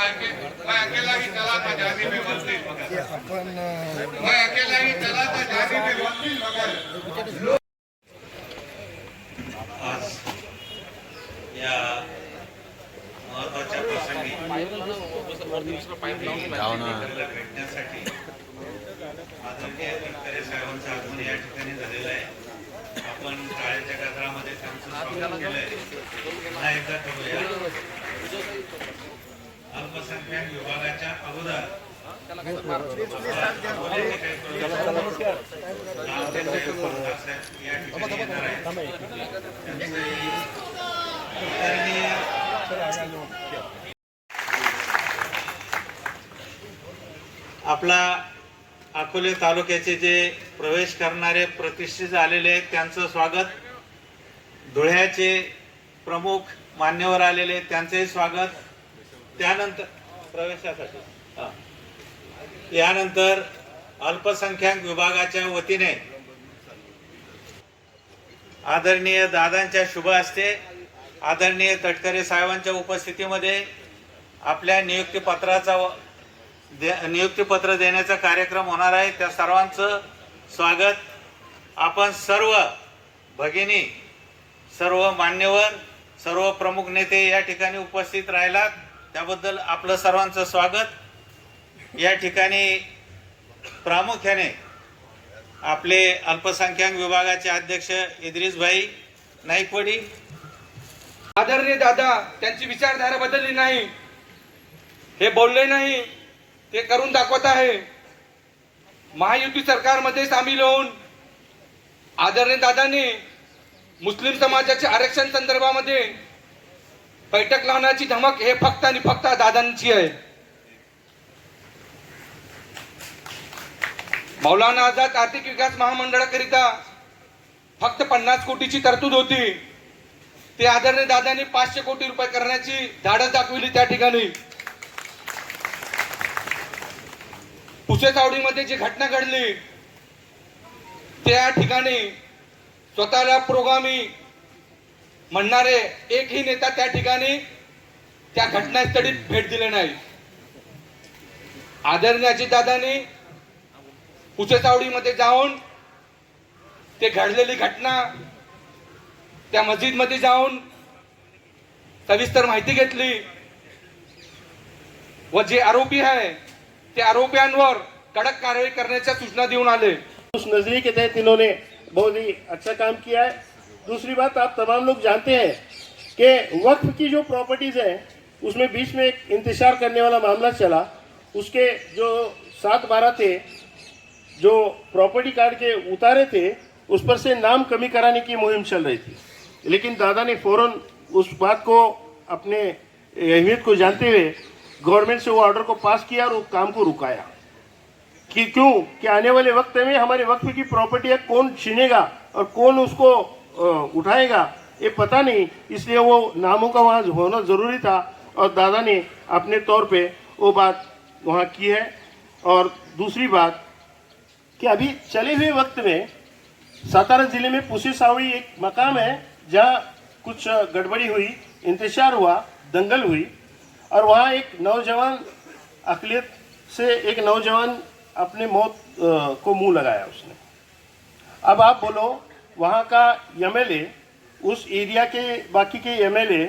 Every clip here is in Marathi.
मैं अकेला ही चला था जानी में मंजिल मैं अकेला ही चला था जानी में मंजिल मगर आज या महत्वाच्या प्रसंगी भेटण्यासाठी आदरणीय तटकरे साहेबांचं आगमन या ठिकाणी झालेलं आहे। आपण टाळ्यांच्या गजरामध्ये त्यांचं स्वागत केलंय। पुन्हा एकदा करूया। अल्पसंख्याक विभागाच्या अगोदर या ठिकाणी येणार आहे। आपला अकोले तालुक्याचे जे प्रवेश करणारे प्रतिष्ठित आलेले आहेत त्यांचं स्वागत, धुळ्याचे प्रमुख मान्यवर आलेले त्यांचेही स्वागत, त्यानंतर प्रवेशासाठी यानंतर अल्पसंख्याक विभागाच्या वतीने आदरणीय दादांच्या शुभ हस्ते आदरणीय तटकरे साहेबांच्या उपस्थितीमध्ये आपल्या नियुक्तीपत्र देण्याचा कार्यक्रम होणार आहे। त्या सर्वांचं स्वागत। आपण सर्व भगिनी, सर्व मान्यवर, सर्व प्रमुख नेते या ठिकाणी उपस्थित राहिलात त्याबद्दल आपलं सर्वांचं स्वागत। या ठिकाणी प्रामुख्याने आपले अल्पसंख्याक विभागाचे अध्यक्ष इद्रिस भाई नाईकवडी। आदरणीय दादा त्यांची विचारधारा बदलली नाही, हे बोलले नाही, ते करून दाखवत आहे। महायुती सरकारमध्ये सामील होऊन आदरणीय दादांनी मुस्लिम समाजाच्या आरक्षण संदर्भामध्ये बैठक लावण्याची धमक हे फक्त आणि फक्त दादांची आहे। मौलाना आझाद आर्थिक विकास महामंडळाकरिता फक्त 50 कोटीची तरतूद होती, ते आदरणीय दादांनी 500 कोटी रुपये करण्याची धाडस दाखविली। त्या ठिकाणी पुसेसावडीमध्ये जी घटना घडली त्या ठिकाणी स्वतःला पुरोगामी म्हणणारे एकही नेता त्या ठिकाणी त्या घटनास्थळी भेट दिले नाही। आदरणीय अजितदादांनी पुसेसावडीमध्ये जाऊन ते घडलेली घटना त्या मस्जिदमध्ये जाऊन सविस्तर माहिती घेतली व जे आरोपी आहे ते आरोपियांवर कड़क कार्रवाई करने सूचना देऊन आले। उस नजरिए के तहत इन्होंने बहुत ही अच्छा काम किया है। दूसरी बात, आप तमाम लोग जानते हैं कि वक्फ की जो प्रॉपर्टीज है उसमें बीच में एक इंतशार करने वाला मामला चला। उसके जो 7/12 थे, जो प्रॉपर्टी कार्ड के उतारे थे, उस पर से नाम कमी कराने की मुहिम चल रही थी, लेकिन दादा ने फौरन उस बात को अपने अहमियत को जानते हुए गवर्नमेंट से वो ऑर्डर को पास किया और उस काम को रुकाया। कि क्यों कि आने वाले वक्त में हमारे वक्फ की प्रॉपर्टी है, कौन छीनेगा और कौन उसको उठाएगा ये पता नहीं, इसलिए वो नामों का वहाँ होना ज़रूरी था और दादा ने अपने तौर पे वो बात वहाँ की है। और दूसरी बात कि अभी चले हुए वक्त में सातारा ज़िले में पुसेसावड़ी एक मकाम है जहाँ कुछ गड़बड़ी हुई, इंतशार हुआ, दंगल हुई और वहाँ एक नौजवान अकलियत से एक नौजवान अपने मौत को मुंह लगाया उसने। अब आप बोलो, वहाँ का एमएलए, उस एरिया के बाकी के एमएलए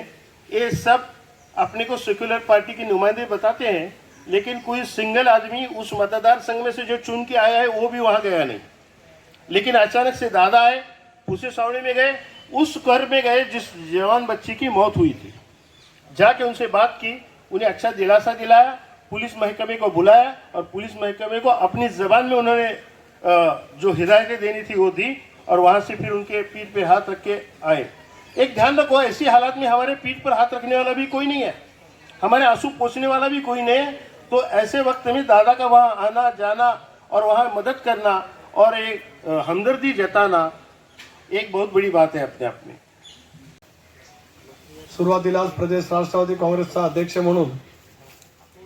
ये सब अपने को सेक्युलर पार्टी के नुमाइंदे बताते हैं, लेकिन कोई सिंगल आदमी उस मतदार संघ में से जो चुन के आया है वो भी वहाँ गया नहीं। लेकिन अचानक से दादा आए, पुसेसावड़ी में गए, उस घर में गए जिस जवान बच्ची की मौत हुई थी, जाके उनसे बात की, उन्हें अच्छा दिलासा दिलाया, पुलिस महकमे को बुलाया और पुलिस महकमे को अपनी ज़बान में उन्होंने जो हिदायतें देनी थी वो दी और वहाँ से फिर उनके पीठ पे हाथ रख के आए। एक ध्यान रखो, ऐसी हालात में हमारे पीठ पर हाथ रखने वाला भी कोई नहीं है, हमारे आंसू पोंछने वाला भी कोई नहीं है। तो ऐसे वक्त में दादा का वहाँ आना जाना और वहाँ मदद करना और एक हमदर्दी जताना एक बहुत बड़ी बात है अपने आप में। सुरुवातीलाच प्रदेश राष्ट्रवादी काँग्रेसचा अध्यक्ष म्हणून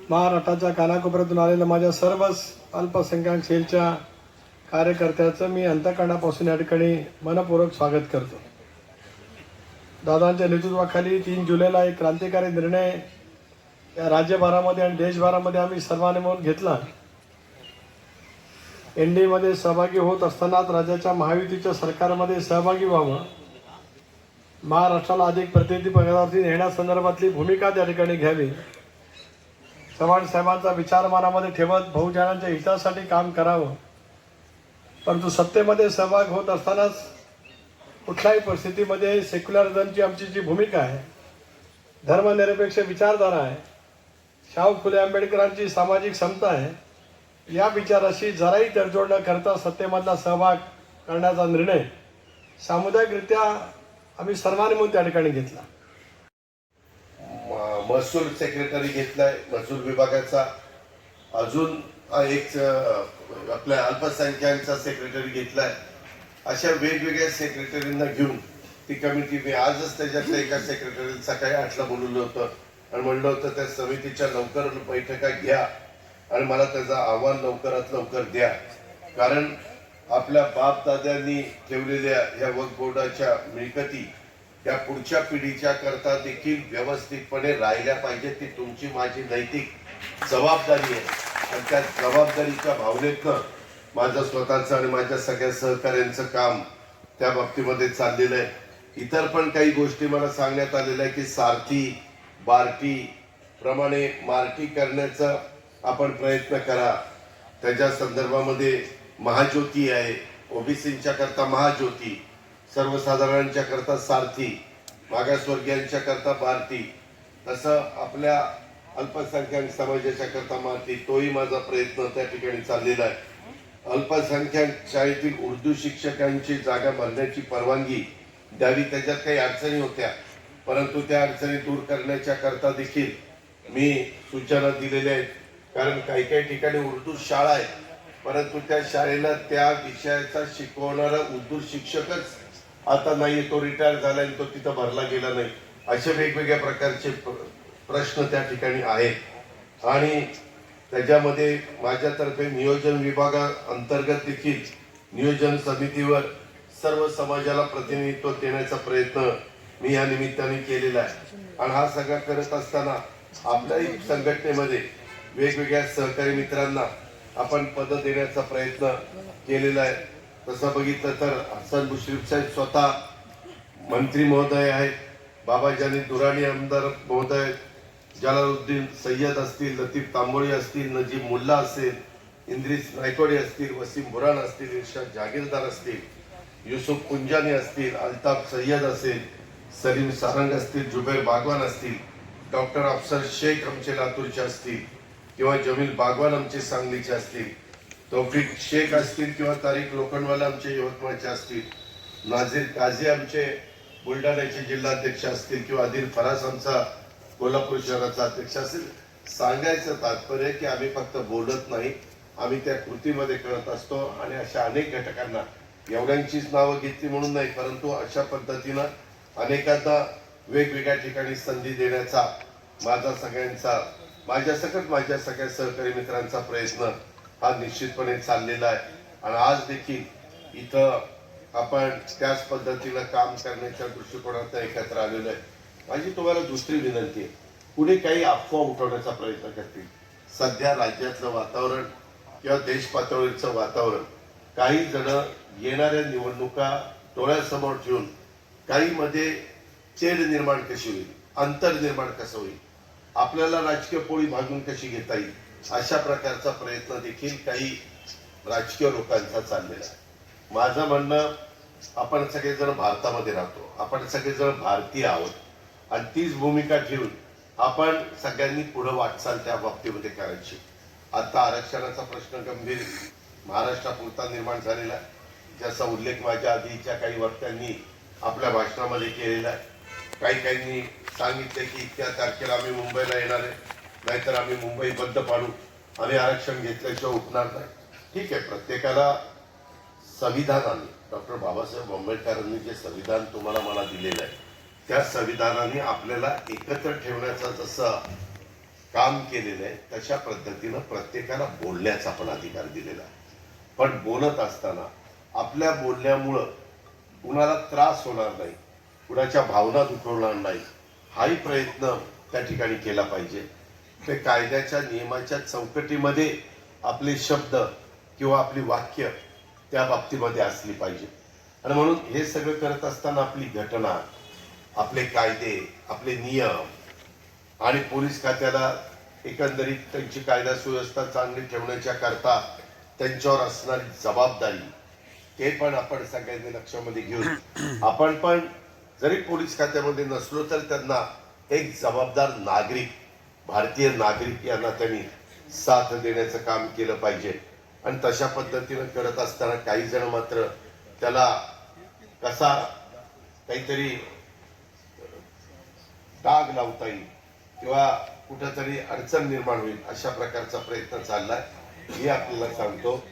महाराष्ट्राच्या कानाकोपऱ्यातून आलेल्या माझ्या सर्वच अल्पसंख्याक सेलच्या कार्यकर्त्याचं मी अंतःकरणापासून या ठिकाणी मनपूर्वक स्वागत करतो। दादांच्या नेतृत्वाखाली 3 जुलैला एक क्रांतिकारी निर्णय या राज्यभरामध्ये आणि देशभरामध्ये आम्ही सर्वांनी मिळून घेतला. NDA मध्ये सहभागी होत असतानाच राज्याच्या महायुतीच्या सरकारमध्ये सहभागी व्हावं, महाराष्ट्राला अधिक प्रतिनिधी पदावरती नेण्यासंदर्भातली भूमिका त्या ठिकाणी घ्यावी, चव्हाण साहेबांचा विचार मनामध्ये ठेवत बहुजनांच्या हितासाठी काम करावं. परंतु सत्तेमध्ये सहभाग होत असतानाच कुठल्याही परिस्थितीमध्ये सेक्युलरिझमची आमची जी भूमिका आहे, धर्मनिरपेक्ष विचारधारा आहे, शाहू फुले आंबेडकरांची सामाजिक समता आहे, या विचाराशी जराही तडजोड न करता सत्तेमधला सहभाग करण्याचा निर्णय सामुदायिकरित्या आम्ही सर्वांनी म्हणून त्या ठिकाणी घेतला. महसूल सेक्रेटरी घेतलाय महसूल विभागाचा, अजून एक आपल्या अल्पसंख्याकांचा सेक्रेटरी घेतलाय. अशा वेगवेगळ्या सेक्रेटरींना घेऊन ती कमिटी, मी आजच त्याच्यातल्या एका सेक्रेटरीला सकाळी 8ला बोलवलं होतं आणि म्हणलं होतं त्या समितीच्या लवकर बैठका घ्या आणि मला त्याचा अहवाल लवकरात लवकर द्या. कारण आपल्या बाप दाद्यांनी ठेवलेल्या ह्या वक्फ बोर्डाच्या मिळकती या पुढच्या पिढीच्या करता देखील व्यवस्थितपणे राहिल्या पाहिजे. ती तुमची माझी नैतिक जबाबदारी आहे आणि त्या जबाबदारीच्या भावनेतनं माझं स्वतःचं आणि माझ्या सगळ्या सहकाऱ्यांचं काम त्या बाबतीमध्ये चाललेलं आहे. इतर पण काही गोष्टी मला सांगण्यात आलेल्या आहे की सारथी बार्टी प्रमाणे मार्टी करण्याचा आपण प्रयत्न करा. त्याच्या संदर्भामध्ये महाज्योती आहे, ओबीसींच्या करता महाज्योती, सर्वसाधारणच्या करता सारथी, मागासवर्गीयांच्या करता बार्टी, तसं आपल्या अल्पसंख्याक समाजाच्या करता मार्टी, तोही माझा प्रयत्न त्या ठिकाणी चाललेला आहे. अल्पसंख्याक शाळेतील उर्दू शिक्षकांची जागा भरण्याची परवानगी द्यावी, त्याच्यात काही अडचणी होत्या, परंतु त्या अडचणी दूर करण्याच्या करता देखील मी सूचना दिलेल्या आहेत. कारण काही काही ठिकाणी उर्दू शाळा आहे, परंतु त्या शाळेला त्या विषयाचा शिकवणारा उर्दू शिक्षकच आता नाही, तो रिटायर झाला आणि तो तिथं भरला गेला नाही. असे वेगवेगळ्या प्रकारचे प्रश्न त्या ठिकाणी आहेत आणि त्याच्यामध्ये माझ्यातर्फे नियोजन विभागाअंतर्गत देखील नियोजन समितीवर सर्व समाजाला प्रतिनिधित्व देण्याचा प्रयत्न मी या निमित्ताने केलेला आहे. आणि हा सगळा करत असताना आपल्याही संघटनेमध्ये वेगवेगळ्या सहकारी मित्रांना आपण पद देण्याचा प्रयत्न केलेला आहे. तसं बघितलं तर हसन मुश्रीफ साहेब स्वतः मंत्री महोदय आहेत, बाबाजानी दुराणी आमदार महोदय, जलालुद्दीन सय्यद असतील, लतीफ तांबोळी असतील, नजीब मुल्ला असेल, इंद्रिस नायकोडे असतील, वसीम बुरान असतील, इर्शाद जागीरदार असतील, युसुफ पुंजानी असतील, अल्ताफ सय्यद असेल, सलीम सारंग असतील, जुबैर बागवान असतील, डॉक्टर अफसर शेख आमचे लातूरचे असतील किंवा जमील बागवान आमचे सांगलीचे असतील, तौफिक शेख असतील किंवा तारिक लोखंडवाला आमचे यवतमाळचे असतील, नाझीर काझी आमचे बुलढाण्याचे जिल्हाध्यक्ष असतील किंवा आदिल फरास आमचा कोल्हापूर शहराचा अध्यक्ष असेल. सांगायचं तात्पर्य की आम्ही फक्त बोलत नाही, आम्ही त्या कृतीमध्ये करत असतो. आणि अशा अनेक घटकांना, एवढ्यांचीच नावं घेतली म्हणून नाही, परंतु अशा पद्धतीनं अनेकांना वेगवेगळ्या ठिकाणी संधी देण्याचा माझा सगळ्यांचा, माझ्या सगळ्या सहकारी मित्रांचा प्रयत्न हा निश्चितपणे चाललेला आहे. आणि आज देखील इथं आपण त्याच पद्धतीनं काम करण्याच्या दृष्टिकोनात एकत्र आलेलो आहे. माझी तुम्हाला दुसरी विनंती आहे, पुढे काही अफवा उठवण्याचा प्रयत्न करतील. सध्या राज्यातलं वातावरण किंवा देश पातळीचं वातावरण, काही जण येणाऱ्या निवडणुका डोळ्यासमोर ठेवून काही मध्ये चेड निर्माण कशी होईल, अंतर निर्माण कसं होईल, आपल्याला राजकीय पोळी भागून कशी घेता येईल, अशा प्रकारचा प्रयत्न देखील काही राजकीय लोकांचा चाललेला आहे. माझं म्हणणं, आपण सगळेजण भारतामध्ये राहतो, आपण सगळेजण भारतीय आहोत आणि तीच भूमिका ठेवून आपण सगळ्यांनी पुढे वाटचाल त्या बाबतीमध्ये करायची. आता आरक्षणाचा प्रश्न गंभीर महाराष्ट्रापुरता निर्माण झालेला आहे, ज्याचा उल्लेख माझ्या आधीच्या काही वक्त्यांनी आपल्या भाषणामध्ये केलेला आहे. काहींनी सांगितले की इतक्या तारखेला आम्ही मुंबईला येणार आहे, नाहीतर आम्ही मुंबई बंद पाडू, आम्ही आरक्षण घेतल्याशिवाय उठणार नाही. ठीक आहे, प्रत्येकाला संविधानाने, डॉक्टर बाबासाहेब आंबेडकरांनी जे संविधान तुम्हाला मला दिलेलं आहे, त्या संविधानाने आपल्याला एकत्र ठेवण्याचं जसं काम केलेलं आहे, तशा पद्धतीनं प्रत्येकाला बोलण्याचा पण अधिकार दिलेला आहे. पण बोलत असताना आपल्या बोलण्यामुळं कुणाला त्रास होणार नाही, कुणाच्या भावना दुखवणार नाही, हाही प्रयत्न त्या ठिकाणी केला पाहिजे. ते कायद्याच्या नियमाच्या चौकटीमध्ये आपले शब्द किंवा आपली वाक्य त्या बाबतीमध्ये असली पाहिजे. आणि म्हणून हे सगळं करत असताना आपली घटना, आपले कायदे, आपले नियम आणि पोलीस खात्याला एकंदरीत त्यांची कायदा सुव्यवस्था चांगली ठेवण्याच्या करता त्यांच्यावर असणारी जबाबदारी, ते पण आपण सगळ्यांनी लक्षामध्ये घेऊन आपण पण जरी पोलीस खात्यामध्ये नसलो तर त्यांना एक जबाबदार नागरिक, भारतीय नागरिक यांना त्यांनी साथ देण्याचं काम केलं पाहिजे. आणि तशा पद्धतीनं करत असताना काही जण मात्र त्याला कसा काहीतरी डाग लावता येईल किंवा कुठेतरी अडचण निर्माण होईल अशा प्रकारचा प्रयत्न चाललाय. मी आपल्याला सांगतो,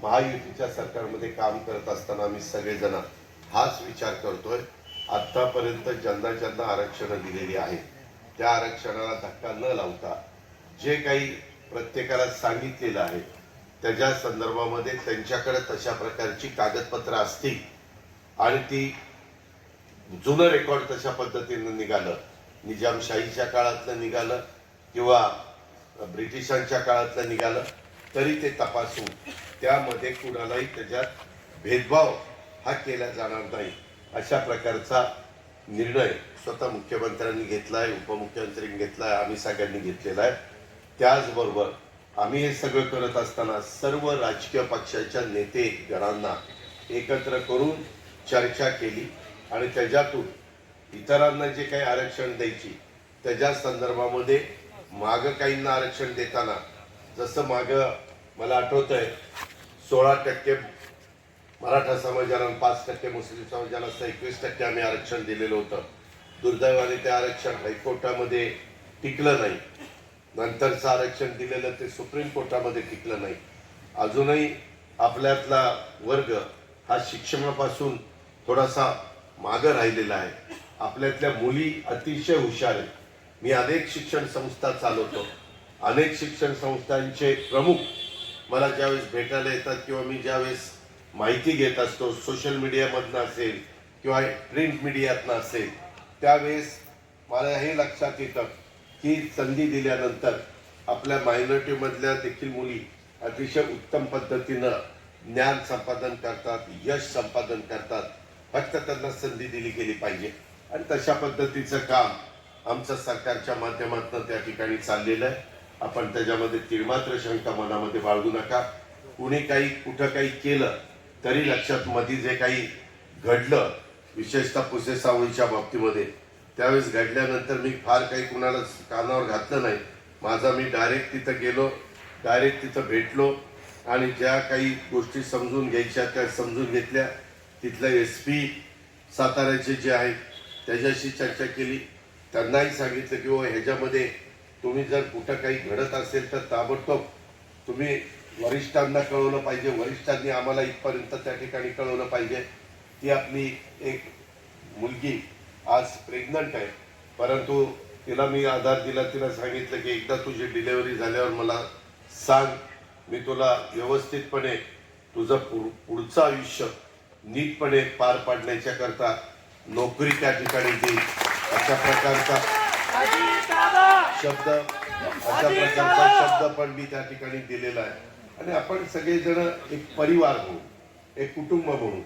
महायुतीच्या सरकारमध्ये काम करत असताना आम्ही सगळेजण हाच विचार करतोय. आतापर्यंत ज्यांना ज्यांना आरक्षण दिलेली आहेत त्या आरक्षणाला धक्का न लावता जे काही प्रत्येकाला सांगितलेलं आहे त्याच्या संदर्भामध्ये त्यांच्याकडे तशा प्रकारची कागदपत्र असतील आणि ती जुनं रेकॉर्ड तशा पद्धतीनं निघालं, निजामशाहीच्या काळातलं निघालं किंवा ब्रिटिशांच्या काळातलं निघालं तरी ते तपासून त्यामध्ये कुणालाही त्याच्यात भेदभाव हा केला जाणार नाही अशा प्रकारचा निर्णय स्वतः मुख्यमंत्र्यांनी घेतलाय, उपमुख्यमंत्र्यांनी घेतलाय, आम्ही सगळ्यांनी घेतलेला आहे. त्याचबरोबर आम्ही हे सगळं करत असताना सर्व राजकीय पक्षाच्या नेते गणांना एकत्र करून चर्चा केली आणि त्याच्यातून इतरांना जे काही आरक्षण द्यायची त्याच्या संदर्भामध्ये मागं काहींना आरक्षण देताना जसं मागं मला आठवतंय 16% मराठा समाजाला 5% मुस्लिम समाजाला 21% आम्ही आरक्षण दिलेलं होतं. दुर्दैवाने ते आरक्षण हायकोर्टामध्ये टिकलं नाही. नंतरचं आरक्षण दिलेलं ते सुप्रीम कोर्टामध्ये टिकलं नाही. अजूनही आपल्यातला वर्ग हा शिक्षणापासून थोडासा मागं राहिलेला आहे. आपल्यातल्या मुली अतिशय हुशार आहेत. मी अनेक शिक्षण संस्था चालवतो. अनेक शिक्षण संस्थांचे प्रमुख मला ज्यावेळेस भेटायला येतात किंवा मी ज्यावेळेस माहिती घेत असतो, सोशल मीडियामधनं असेल किंवा प्रिंट मीडियातनं असेल, त्यावेळेस मला हे लक्षात येतं की संधी दिल्यानंतर आपल्या मायनॉरिटीमधल्या देखील मुली अतिशय उत्तम पद्धतीनं ज्ञान संपादन करतात, यश संपादन करतात. फक्त त्यांना संधी दिली गेली पाहिजे आणि तशा पद्धतीचं काम आमचं सरकारच्या माध्यमातून त्या ठिकाणी चाललेलं आहे. आपण त्याच्यामध्ये तिळमात्र शंका मनामध्ये बाळगू नका. कुणी काही कुठं काही केलं तरी लक्षात मध्ये जे काही घडलं विशेषतः पुसे सावळीच्या बाबतीमध्ये त्यावेळेस घडल्यानंतर मी फार काही कुणाला कानावर घातलं नाही. माझा मी डायरेक्ट तिथं गेलो, डायरेक्ट तिथं भेटलो आणि ज्या काही गोष्टी समजून घ्यायच्या त्या समजून घेतल्या. तिथल्या SP साताऱ्याचे जे आहेत त्याच्याशी चर्चा केली. त्यांनाही सांगितलं की ह्याच्यामध्ये तुम्ही जर कुठं काही घडत असेल तर ताबडतोब तुम्ही वरिष्ठांना कळवलं पाहिजे, वरिष्ठांनी आम्हाला इथपर्यंत त्या ठिकाणी कळवलं पाहिजे. ती आपली एक मुलगी आज प्रेग्नंट आहे, परंतु तिला मी आधार दिला. तिला सांगितलं की एकदा तुझी डिलेव्हरी झाल्यावर मला सांग, मी तुला व्यवस्थितपणे तुझं पुढचं आयुष्य नीटपणे पार पाडण्याच्या करता नोकरी त्या ठिकाणी देईल अशा प्रकारचा शब्द पण मी त्या ठिकाणी दिलेला आहे. आणि आपण सगळेजण एक परिवार म्हणून, एक कुटुंब म्हणून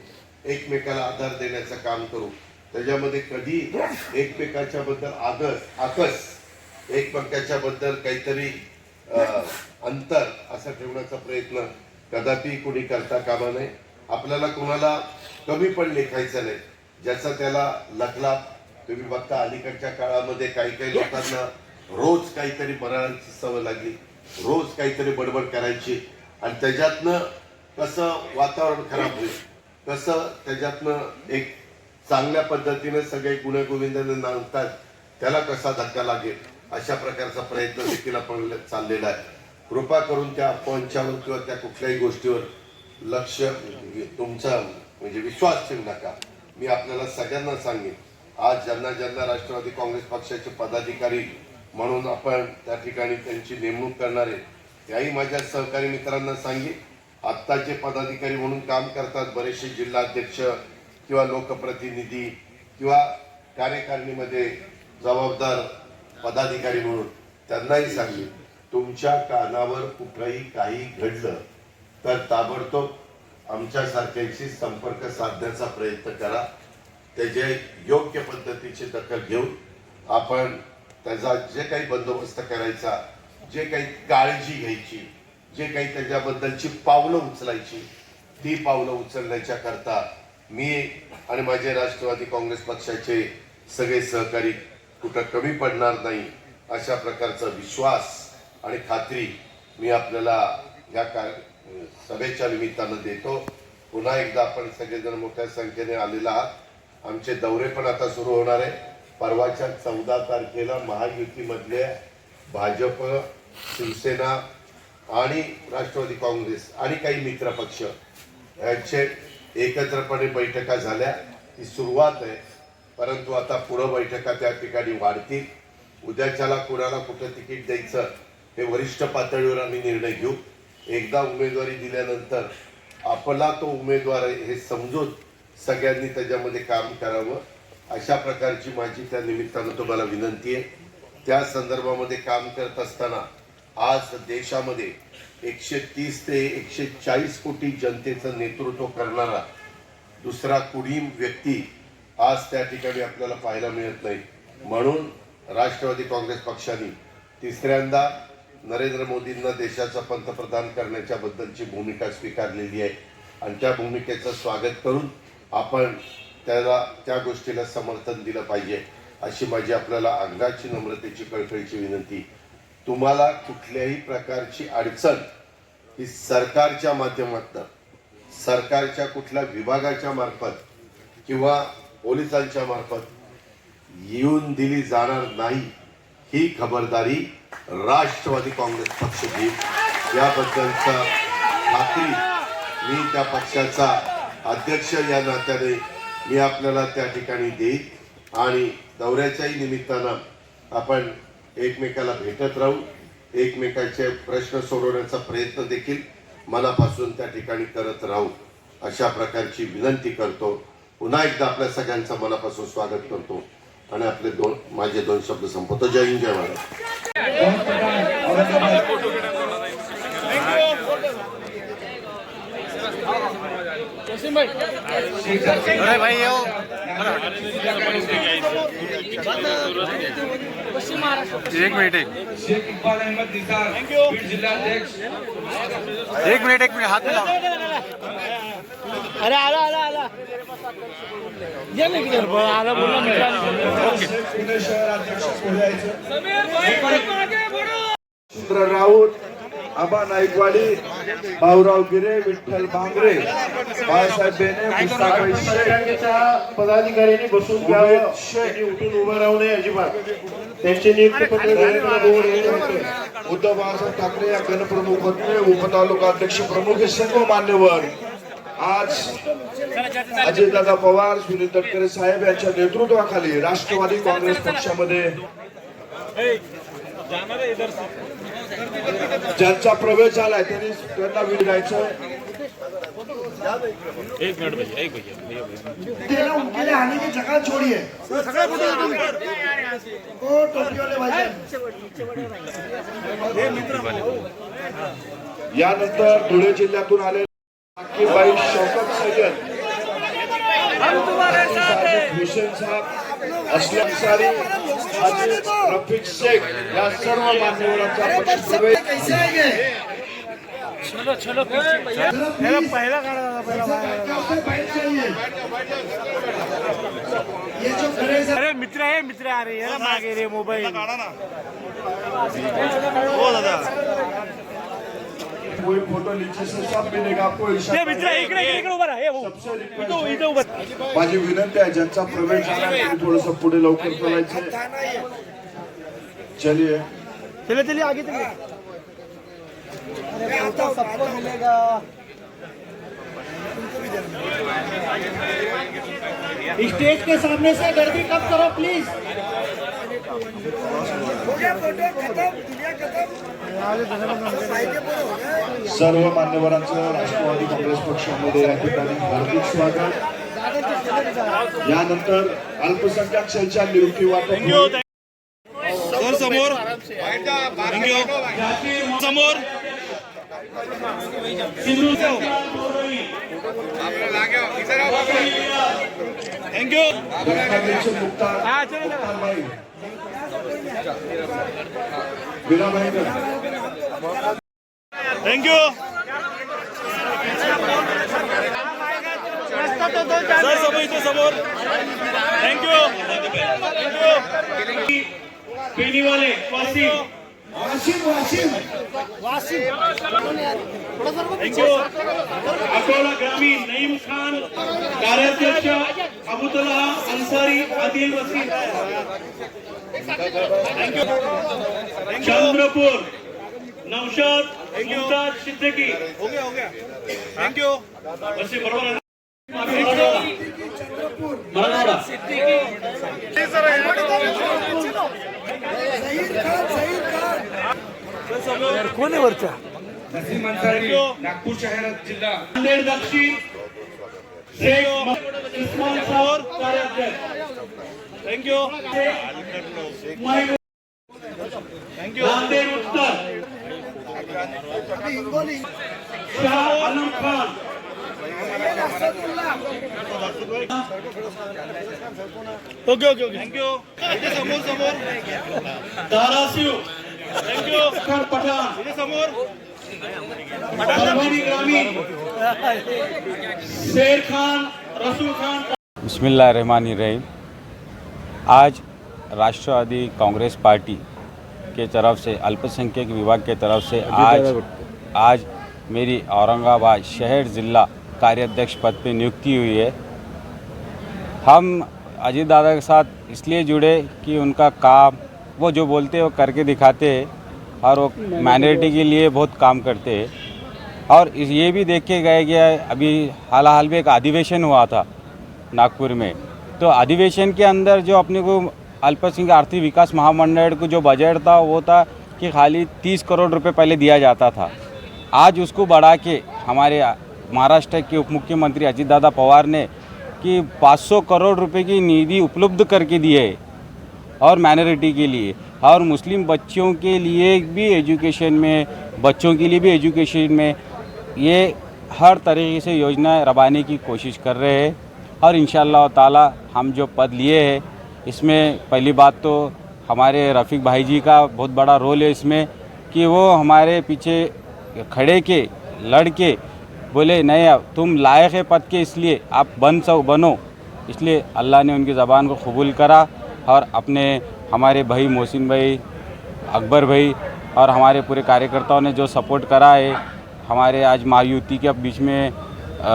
एकमेकाला आधार देण्याचं काम करू. त्याच्यामध्ये कधी एकमेकाच्या बद्दल आकस, एकमेकाच्या बद्दल काहीतरी अंतर असं ठेवण्याचा प्रयत्न कदापि कोणी करता कामा नये. आपल्याला कोणाला कमी पण लेखायचं नाही, ज्याचा त्याला लखलाप. तुम्ही बघता अलीकडच्या काळामध्ये काही काही लोकांना रोज काहीतरी मराठी सवय लागली, रोज काहीतरी बडबड करायची आणि त्याच्यातनं कसं वातावरण खराब होईल, कसं त्याच्यातनं एक चांगल्या पद्धतीने सगळे गुणगोविंदाने नांदतात त्याला कसा धक्का लागेल अशा प्रकारचा प्रयत्न देखील आपण चाललेला आहे. कृपा करून त्या अफवांच्यावर किंवा त्या कुठल्याही गोष्टीवर लक्ष तुमचा म्हणजे विश्वास ठेवू नका. मी आपल्याला सगळ्यांना सांगेन, आज ज्यांना ज्यांना राष्ट्रवादी काँग्रेस पक्षाचे पदाधिकारी म्हणून आपण त्या ठिकाणी त्यांची नेमणूक करणार आहे त्याही माझ्या सहकारी मित्रांना सांगेन. आत्ता जे पदाधिकारी म्हणून काम करतात बरेचसे जिल्हाध्यक्ष किंवा लोकप्रतिनिधी किंवा कार्यकारिणीमध्ये जबाबदार पदाधिकारी म्हणून त्यांनाही सांगेन, तुमच्या कानावर कुठंही काही घडलं तर ताबडतोब आमच्यासारख्यांशी संपर्क साधण्याचा प्रयत्न करा. त्याचे योग्य पद्धतीची दखल घेऊन आपण त्याचा जे काही बंदोबस्त करायचा, जे काही काळजी घ्यायची, जे काही त्याच्याबद्दलची पावलं उचलायची, ती पावलं उचलण्याच्या करता मी आणि माझे राष्ट्रवादी काँग्रेस पक्षाचे सगळे सहकारी कुठं कमी पडणार नाही अशा प्रकारचा विश्वास आणि खात्री मी आपल्याला या सभेच्या निमित्तानं देतो. पुन्हा एकदा आपण सगळेजण मोठ्या संख्येने आलेला आहात. आमचे दौरे पण आता सुरू होणार आहे. परवाच्या 14 तारखेला महायुतीमधले भाजप, शिवसेना आणि राष्ट्रवादी काँग्रेस आणि काही मित्र पक्ष यांचे एकत्रपणे बैठका झाल्या. ही सुरुवात आहे, परंतु आता पुढं बैठका त्या ठिकाणी वाढतील. उद्याच्याला कुणाला कुठं तिकीट द्यायचं हे वरिष्ठ पातळीवर आम्ही निर्णय घेऊ. एकदा उमेदवारी दिल्यानंतर आपला तो उमेदवार आहे हे समजून सगळ्यांनी त्याच्यामध्ये काम करावं, अशा प्रकारची माझी त्या निमित्तानं तुम्हाला विनंती आहे. त्या संदर्भामध्ये काम करत असताना आज देशामध्ये 130 ते 140 कोटी जनतेचं नेतृत्व करणारा दुसरा कुणी व्यक्ती आज त्या ठिकाणी आपल्याला पाहायला मिळत नाही. म्हणून राष्ट्रवादी काँग्रेस पक्षाने तिसऱ्यांदा नरेंद्र मोदींना देशाचा पंतप्रधान करण्याच्या बद्दलची भूमिका स्वीकारलेली आहे आणि त्या भूमिकेचं स्वागत करून आपण त्याला त्या गोष्टीला समर्थन दिलं पाहिजे अशी माझी आपल्याला अंगाची नम्रतेची कळकळीची विनंती. तुम्हाला कुठल्याही प्रकारची अडचण ही सरकारच्या माध्यमातून, सरकारच्या कुठल्या विभागाच्या मार्फत किंवा पोलिसांच्या मार्फत येऊन दिली जाणार नाही, ही खबरदारी राष्ट्रवादी काँग्रेस पक्ष घेईल. याबद्दलचा खात्री मी त्या पक्षाचा अध्यक्ष या नात्याने मी आपल्याला त्या ठिकाणी देईल आणि दौऱ्याच्याही निमित्तानं आपण एकमेकाला भेटत राहू, एकमेकांचे प्रश्न सोडवण्याचा प्रयत्न देखील मनापासून त्या ठिकाणी करत राहू अशा प्रकारची विनंती करतो. पुन्हा एकदा आपल्या सगळ्यांचं मनापासून स्वागत करतो आणि आपले माझे दोन शब्द संपवतो. जय हिंद, जय महाराज. एक मिनिट शेख इक्बाल अहमद निसार, बीड जिल्हाध्यक्ष. हात मिलाव. अरे आला आला आला ये नाही की आला बोलला पुणे शहर अध्यक्ष बोलायचं. राऊत, आबा नाईकवाडी, भाऊराव गिरे, विठ्ठल बांगरे, बाळासाहेब बेने, मुस्ताफाई शेख, संघटनेच्या पदाधिकाऱ्यांनी बसून घ्यावं. त्यांनी उठून उभं राहू नये अजिबात. त्यांचे नियुक्तीपत्र देण्याला बोर्ड येते होते. उद्धव बाळासाहेब ठाकरे या गणप्रमुख पत्नी, उपतालुका अध्यक्ष प्रमुख हे सर्व मान्यवर आज अजितदादा पवार, सुनील तटकरे साहेब यांच्या नेतृत्वाखाली राष्ट्रवादी काँग्रेस पक्षामध्ये ज्यांचा प्रवेश झालाय त्यांना विधायचं. एक मिनट भैया, एक भैया. उनके लिए आने की जगह छोड़िए. वो टोपी वाले भाई. यानंतर धुळे जिल्ह्यातून आले बाई शौकत सय्यद, हुसेन साहेब, असलम अंसारी, अजीज रफिक शेख या सर्व मान्यवरांचा पक्षप्रवेश. पहिला काढा अरे मित्र आहे मित्र. अरे याला मागे रे मोबाईल हो दादा. कोई फोटो नीचे से सब मिलेगा आपको. मित्र इकडे इकडे उभा राहा. इथं उभा. माझी विनंती आहे ज्यांचा प्रवेश झाला थोडस पुढे लवकर चालायचं. चलिए चले चलिए आगे चलिए. अरे फोटो सबको मिलेगा. स्टेज के सामने से गर्दी कम करो प्लीज. सर्व मान्यवरांचं राष्ट्रवादी काँग्रेस पक्षामध्ये या ठिकाणी हार्दिक स्वागत. यानंतर अल्पसंख्याक सेलच्या नियुक्ती वाटप समोर समोर थँक्यू रत्नागिरीचे मुक्तार मुक्तारबाई वीराबाईकर थँक्यू सर समोर इथे समोर थँक्यू पेनीवाले थँक्यू अकोला ग्रामीण नईम खान कार्याध्यक्ष अबुतुल्ला अंसारी आदिल वसीम थँक्यू चंद्रपूर नौशाद मुमताज सिद्दीकी हो गया थँक्यू बस बरोबर आहे. मराठवाडा कोण आहे वरचा नसीम अन्सारी नागपूर शहरात जिल्हा नांदेड दक्षिण शेख इस्माल सावर कार्याध्यक्ष थँक्यू थँक्यू नांदेड उत्तर शाह आलम खान ओके थँक्यू इथे समोर धाराशिव थँक्यू पठाण इथे समोर परभणी ग्रामीण शेर खान रसूल खान बिस्मिल्लाहिर्रहमानिर्रहीम। आज राष्ट्रवादी कांग्रेस पार्टी के तरफ से अल्पसंख्यक विभाग के तरफ से आज मेरी औरंगाबाद शहर ज़िला कार्याध्यक्ष पद पे नियुक्ति हुई है। हम अजीत दादा के साथ इसलिए जुड़े कि उनका काम वो जो बोलते हैं वो करके दिखाते हैं और वो माइनॉरिटी के लिए बहुत काम करते हैं। और ये भी देखे गए कि अभी हाल में एक अधिवेशन हुआ था नागपुर में, तो अधिवेशन के अंदर जो अपने को अल्पसंख्यक आर्थिक विकास महामंडल को जो बजट था वो था कि खाली 30 करोड़ रुपए पहले दिया जाता था। आज उसको बढ़ा के हमारे महाराष्ट्र के उप मुख्यमंत्री अजीत दादा पवार ने कि 500 करोड़ रुपए की निधि उपलब्ध करके दी है और माइनॉरिटी के लिए और मुस्लिम बच्चों के लिए भी एजुकेशन में, बच्चों के लिए भी एजुकेशन में ये हर तरीके से योजना रवाने की कोशिश कर रहे हैं। और इंशाअल्लाह ताला हम जो पद लिए हैं इसमें पहली बात तो हमारे रफ़ीक भाई जी का बहुत बड़ा रोल है इसमें कि वो हमारे पीछे खड़े के लड़के बोले नहीं तुम लायक है पद के इसलिए आप बनो, इसलिए अल्लाह ने उनकी ज़बान को कबूल करा और अपने हमारे भाई मोहसिन भाई, अकबर भाई और हमारे पूरे कार्यकर्ताओं ने जो सपोर्ट करा है। हमारे आज महायुति के बीच में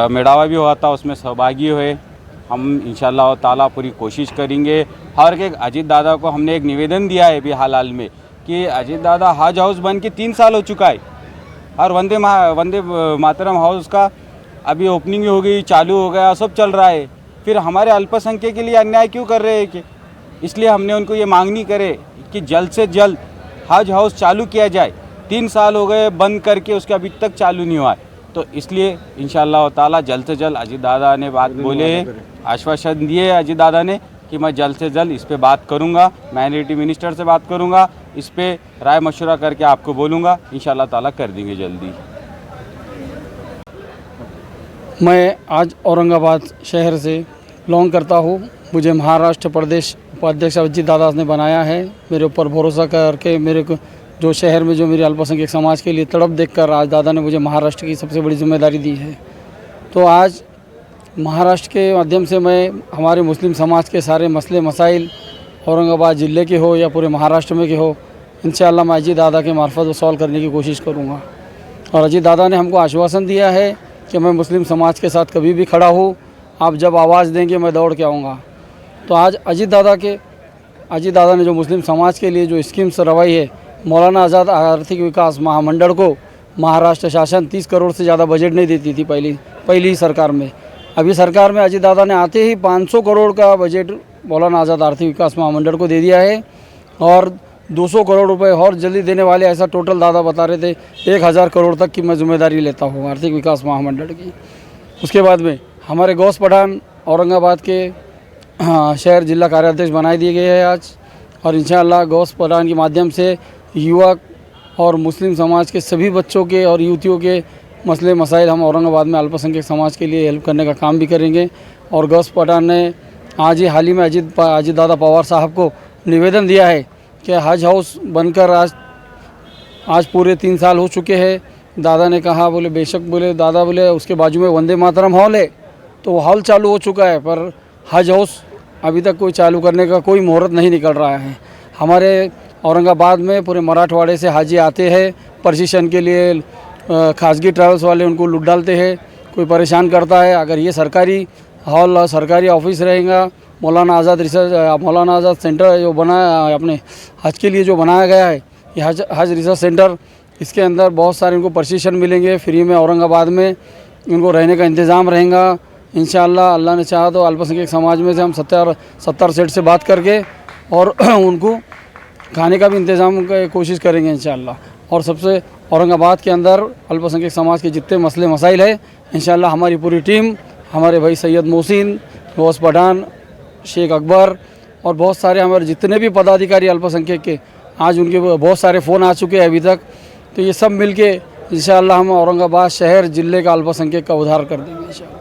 मेड़ावा भी हुआ था, उसमें सहभागी हुए। हम इंशाअल्लाह ताला पूरी कोशिश करेंगे। और एक अजीत दादा को हमने एक निवेदन दिया है अभी हाल में कि अजीत दादा हज हाउस बन के 3 साल हो चुका है और वंदे मातरम हाउस का अभी ओपनिंग हो गई, चालू हो गया, सब चल रहा है। फिर हमारे अल्पसंख्यक के लिए अन्याय क्यों कर रहे हैं कि इसलिए हमने उनको ये मांगनी करे कि जल्द से जल्द हज हाउस चालू किया जाए। 3 साल हो गए बंद करके, उसका अभी तक चालू नहीं हुआ है। तो इसलिए इंशाअल्लाह ताला जल्द से जल्द अजीत दादा ने बात बोले, आश्वासन दिए अजीत दादा ने कि मैं जल्द से जल्द इस पे बात करूंगा, माइनॉरिटी मिनिस्टर से बात करूंगा, इस पे राय मशवरा करके आपको बोलूँगा। इंशाअल्लाह ताला कर देंगे जल्दी। मैं आज औरंगाबाद शहर से बिलोंग करता हूँ। मुझे महाराष्ट्र प्रदेश उपाध्यक्ष अजीत दादा ने बनाया है। मेरे ऊपर भरोसा करके मेरे को जो शहर में जो मेरे अल्पसंख्यक समाज के लिए तड़प देखकर आज दादा ने मुझे महाराष्ट्र की सबसे बड़ी जिम्मेदारी दी है। तो आज महाराष्ट्र के माध्यम से मैं हमारे मुस्लिम समाज के सारे मसले मसाइल औरंगाबाद ज़िले के हो या पूरे महाराष्ट्र में के हो, इंशाअल्लाह मैं अजीत दादा के मार्फत वो सॉल्व करने की कोशिश करूँगा। और अजीत दादा ने हमको आश्वासन दिया है कि मैं मुस्लिम समाज के साथ कभी भी खड़ा हूँ, आप जब आवाज़ देंगे मैं दौड़ के आऊँगा। तो आज अजीत दादा ने जो मुस्लिम समाज के लिए जो स्कीम्स रवाई है, मौलाना आज़ाद आर्थिक विकास महामंडल को महाराष्ट्र शासन 30 करोड़ से ज़्यादा बजट नहीं देती थी पहली सरकार में। अभी सरकार में अजीत दादा ने आते ही 500 करोड़ का बजट मौलाना आज़ाद आर्थिक विकास महामंडल को दे दिया है और 200 करोड़ रुपए और जल्दी देने वाले, ऐसा टोटल दादा बता रहे थे 1000 करोड़ तक की मैं जिम्मेदारी लेता हूँ आर्थिक विकास महामंडल की। उसके बाद में हमारे गौस पठान औरंगाबाद के शहर जिला कार्याध्यक्ष बनाए दिए गए हैं आज। और इंशाअल्लाह गौस पठान के माध्यम से युवक और मुस्लिम समाज के सभी बच्चों के और युवतियों के मसले मसाइल हम औरंगाबाद में अल्पसंख्यक समाज के लिए हेल्प करने का काम भी करेंगे। और गौस पठान ने आज ही हाल ही में अजीत दादा पवार साहब को निवेदन दिया है कि हज हाउस बनकर आज पूरे 3 साल हो चुके हैं। दादा ने कहा, बोले बेशक, बोले दादा, बोले उसके बाजू में वंदे मातरम हॉल है, तो वो हॉल चालू हो चुका है, पर हज हाउस अभी तक कोई चालू करने का कोई मुहूर्त नहीं निकल रहा है। हमारे औरंगाबाद में पूरे मराठवाड़े से हाजी आते हैं प्रशिक्षण के लिए, खासगी ट्रैवल्स वाले उनको लूट डालते हैं, कोई परेशान करता है। अगर ये सरकारी हॉल, सरकारी ऑफिस रहेगा, मौलाना आज़ाद सेंटर जो बना अपने हज के लिए जो बनाया गया है, ये हज रिसर्च सेंटर, इसके अंदर बहुत सारे उनको प्रशिक्षण मिलेंगे फ्री में। औरंगाबाद में उनको रहने का इंतज़ाम रहेगा इंशाअल्लाह। अल्लाह ने चाहा तो अल्पसंख्यक समाज में से हम 70 सेठ से बात करके और उनको खाने का भी इंतज़ाम की कोशिश करेंगे इंशाअल्लाह। और सबसे औरंगाबाद के अंदर अल्पसंख्यक समाज के जितने मसले मसाइल है, इंशाअल्लाह हमारी पूरी टीम, हमारे भाई सैयद मोहसिन, गौस पठान, शेख अकबर और बहुत सारे हमारे जितने भी पदाधिकारी अल्पसंख्यक के, आज उनके बहुत सारे फ़ोन आ चुके हैं अभी तक। तो ये सब मिल के इंशाअल्लाह हम औरंगाबाद शहर ज़िले का अल्पसंख्यक का उद्धार कर देंगे इंशाअल्लाह।